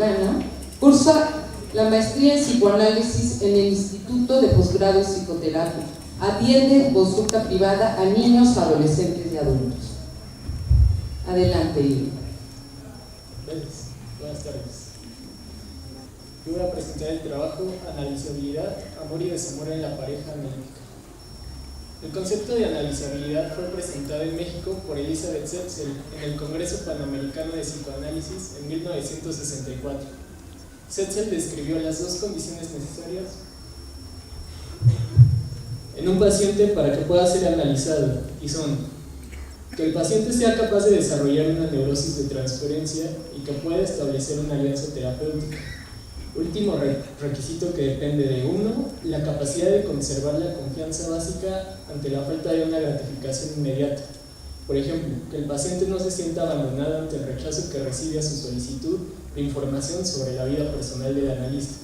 Panamericana, cursa la maestría en psicoanálisis en el Instituto de Posgrado en Psicoterapia. Atiende consulta privada a niños, adolescentes y adultos. Adelante, Irene. Buenas tardes. Yo voy a presentar el trabajo Analizabilidad, amor y desamor en la pareja analítica. El concepto de analizabilidad fue presentado en México por Elizabeth Setzel en el Congreso Panamericano de Psicoanálisis en 1964. Setzel describió las dos condiciones necesarias en un paciente para que pueda ser analizado, y son que el paciente sea capaz de desarrollar una neurosis de transferencia y que pueda establecer una alianza terapéutica. Último requisito que depende de uno, la capacidad de conservar la confianza básica ante la falta de una gratificación inmediata. Por ejemplo, que el paciente no se sienta abandonado ante el rechazo que recibe a su solicitud de información sobre la vida personal del analista.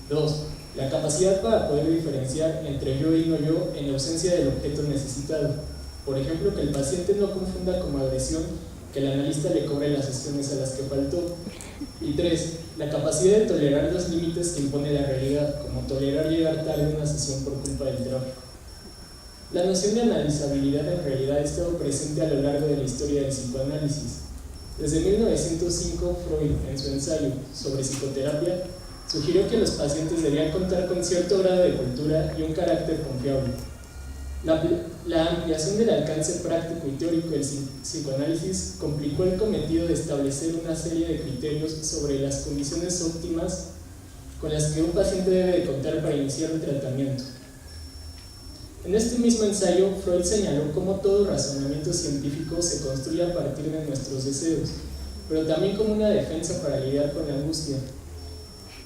2. La capacidad para poder diferenciar entre yo y no yo en ausencia del objeto necesitado. Por ejemplo, que el paciente no confunda como agresión que el analista le cobre las sesiones a las que faltó. Y 3. La capacidad de tolerar los límites que impone la realidad, como tolerar llegar tarde a una sesión por culpa del tráfico. La noción de analizabilidad en realidad ha estado presente a lo largo de la historia del psicoanálisis. Desde 1905, Freud, en su ensayo sobre psicoterapia, sugirió que los pacientes debían contar con cierto grado de cultura y un carácter confiable. La ampliación del alcance práctico y teórico del psicoanálisis complicó el cometido de establecer una serie de criterios sobre las condiciones óptimas con las que un paciente debe de contar para iniciar un tratamiento. En este mismo ensayo, Freud señaló cómo todo razonamiento científico se construye a partir de nuestros deseos, pero también como una defensa para lidiar con la angustia.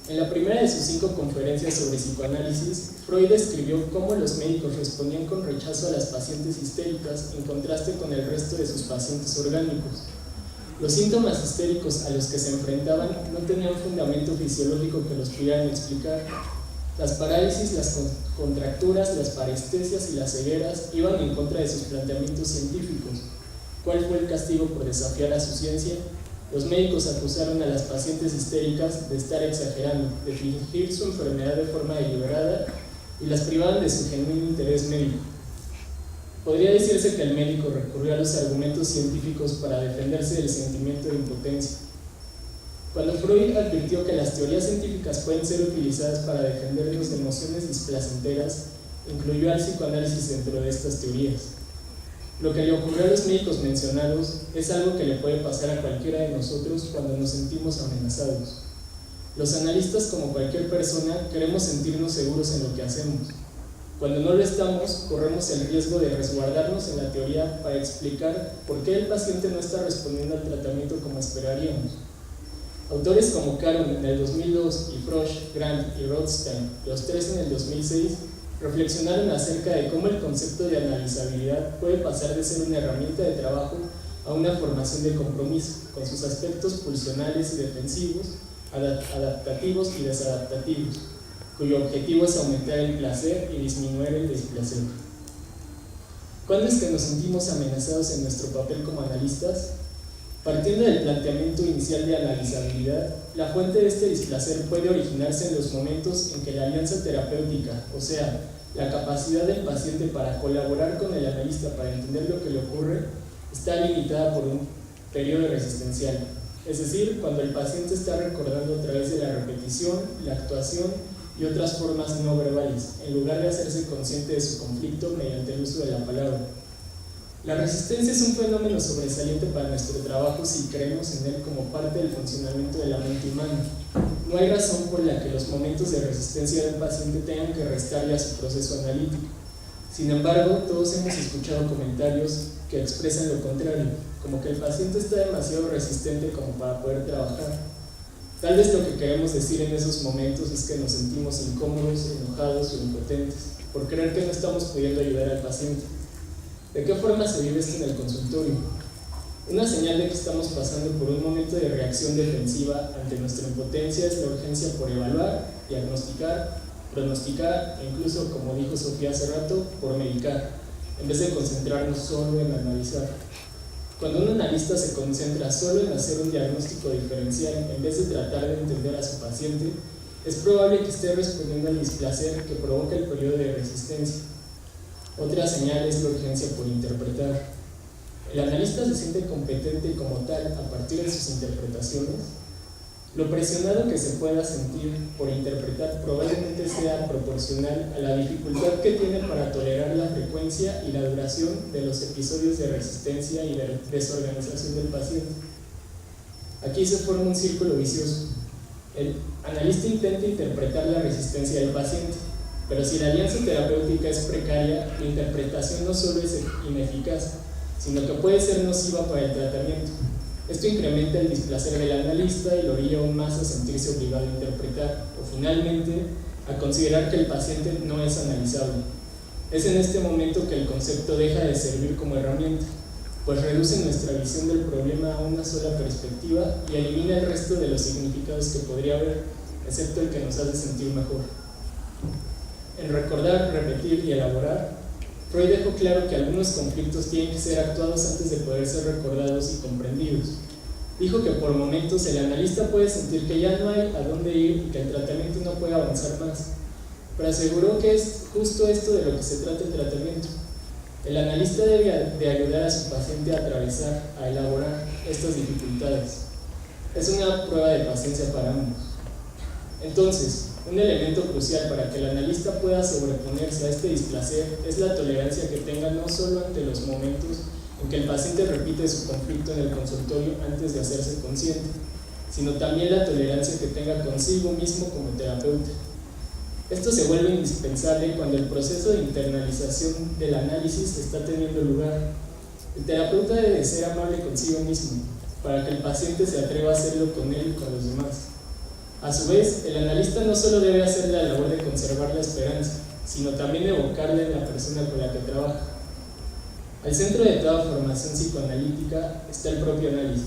En la primera de sus 5 conferencias sobre psicoanálisis, Freud describió cómo los médicos respondían con rechazo a las pacientes histéricas en contraste con el resto de sus pacientes orgánicos. Los síntomas histéricos a los que se enfrentaban no tenían fundamento fisiológico que los pudieran explicar. Las parálisis, las contracturas, las parestesias y las cegueras iban en contra de sus planteamientos científicos. ¿Cuál fue el castigo por desafiar a su ciencia? Los médicos acusaron a las pacientes histéricas de estar exagerando, de fingir su enfermedad de forma deliberada y las privaban de su genuino interés médico. Podría decirse que el médico recurrió a los argumentos científicos para defenderse del sentimiento de impotencia. Cuando Freud advirtió que las teorías científicas pueden ser utilizadas para defendernos de emociones displacenteras, incluyó al psicoanálisis dentro de estas teorías. Lo que le ocurrió a los médicos mencionados es algo que le puede pasar a cualquiera de nosotros cuando nos sentimos amenazados. Los analistas, como cualquier persona, queremos sentirnos seguros en lo que hacemos. Cuando no lo estamos, corremos el riesgo de resguardarnos en la teoría para explicar por qué el paciente no está respondiendo al tratamiento como esperaríamos. Autores como Caron en el 2002 y Frosch, Grant y Rothstein, los 3 en el 2006, reflexionaron acerca de cómo el concepto de analizabilidad puede pasar de ser una herramienta de trabajo a una formación de compromiso, con sus aspectos pulsionales y defensivos, adaptativos y desadaptativos, cuyo objetivo es aumentar el placer y disminuir el displacer. ¿Cuándo es que nos sentimos amenazados en nuestro papel como analistas? Partiendo del planteamiento inicial de analizabilidad, la fuente de este displacer puede originarse en los momentos en que la alianza terapéutica, o sea, la capacidad del paciente para colaborar con el analista para entender lo que le ocurre, está limitada por un periodo resistencial. Es decir, cuando el paciente está recordando a través de la repetición, la actuación y otras formas no verbales, en lugar de hacerse consciente de su conflicto mediante el uso de la palabra. La resistencia es un fenómeno sobresaliente para nuestro trabajo si creemos en él como parte del funcionamiento de la mente humana. No hay razón por la que los momentos de resistencia del paciente tengan que restarle a su proceso analítico. Sin embargo, todos hemos escuchado comentarios que expresan lo contrario, como que el paciente está demasiado resistente como para poder trabajar. Tal vez lo que queremos decir en esos momentos es que nos sentimos incómodos, enojados o impotentes, por creer que no estamos pudiendo ayudar al paciente. ¿De qué forma se vive esto en el consultorio? Una señal de que estamos pasando por un momento de reacción defensiva ante nuestra impotencia es la urgencia por evaluar, diagnosticar, pronosticar e incluso, como dijo Sofía hace rato, por medicar, en vez de concentrarnos solo en analizar. Cuando un analista se concentra solo en hacer un diagnóstico diferencial en vez de tratar de entender a su paciente, es probable que esté respondiendo al displacer que provoca el periodo de resistencia. Otra señal es la urgencia por interpretar. ¿El analista se siente competente como tal a partir de sus interpretaciones? Lo presionado que se pueda sentir por interpretar probablemente sea proporcional a la dificultad que tiene para tolerar la frecuencia y la duración de los episodios de resistencia y de desorganización del paciente. Aquí se forma un círculo vicioso. El analista intenta interpretar la resistencia del paciente, pero si la alianza terapéutica es precaria, la interpretación no solo es ineficaz, sino que puede ser nociva para el tratamiento. Esto incrementa el displacer del analista y lo orilla aún más a sentirse obligado a interpretar, o finalmente a considerar que el paciente no es analizable. Es en este momento que el concepto deja de servir como herramienta, pues reduce nuestra visión del problema a una sola perspectiva y elimina el resto de los significados que podría haber, excepto el que nos hace sentir mejor. En recordar, repetir y elaborar, Freud dejó claro que algunos conflictos tienen que ser actuados antes de poder ser recordados y comprendidos. Dijo que por momentos el analista puede sentir que ya no hay a dónde ir y que el tratamiento no puede avanzar más, pero aseguró que es justo esto de lo que se trata el tratamiento. El analista debe de ayudar a su paciente a atravesar, a elaborar estas dificultades. Es una prueba de paciencia para ambos. Entonces, un elemento crucial para que el analista pueda sobreponerse a este displacer es la tolerancia que tenga no solo ante los momentos en que el paciente repite su conflicto en el consultorio antes de hacerse consciente, sino también la tolerancia que tenga consigo mismo como terapeuta. Esto se vuelve indispensable cuando el proceso de internalización del análisis está teniendo lugar. El terapeuta debe ser amable consigo mismo, para que el paciente se atreva a hacerlo con él y con los demás. A su vez, el analista no solo debe hacer la labor de conservar la esperanza, sino también evocarla en la persona con la que trabaja. Al centro de toda formación psicoanalítica está el propio análisis.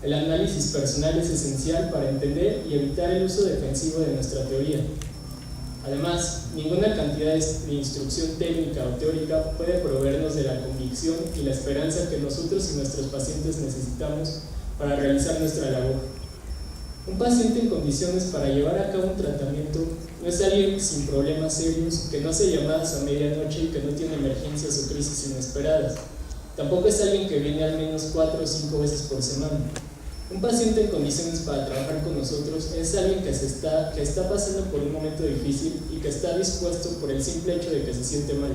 El análisis personal es esencial para entender y evitar el uso defensivo de nuestra teoría. Además, ninguna cantidad de instrucción técnica o teórica puede proveernos de la convicción y la esperanza que nosotros y nuestros pacientes necesitamos para realizar nuestra labor. Un paciente en condiciones para llevar a cabo un tratamiento no es alguien sin problemas serios, que no hace llamadas a medianoche y que no tiene emergencias o crisis inesperadas. Tampoco es alguien que viene al menos 4 o 5 veces por semana. Un paciente en condiciones para trabajar con nosotros es alguien que está pasando por un momento difícil y que está dispuesto por el simple hecho de que se siente mal.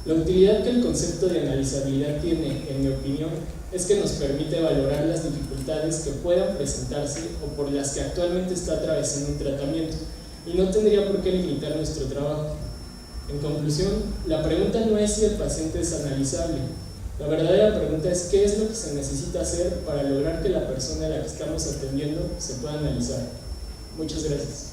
La utilidad que el concepto de analizabilidad tiene, en mi opinión, es que nos permite valorar las dificultades que puedan presentarse o por las que actualmente está atravesando un tratamiento, y no tendría por qué limitar nuestro trabajo. En conclusión, la pregunta no es si el paciente es analizable. La verdadera pregunta es qué es lo que se necesita hacer para lograr que la persona a la que estamos atendiendo se pueda analizar. Muchas gracias.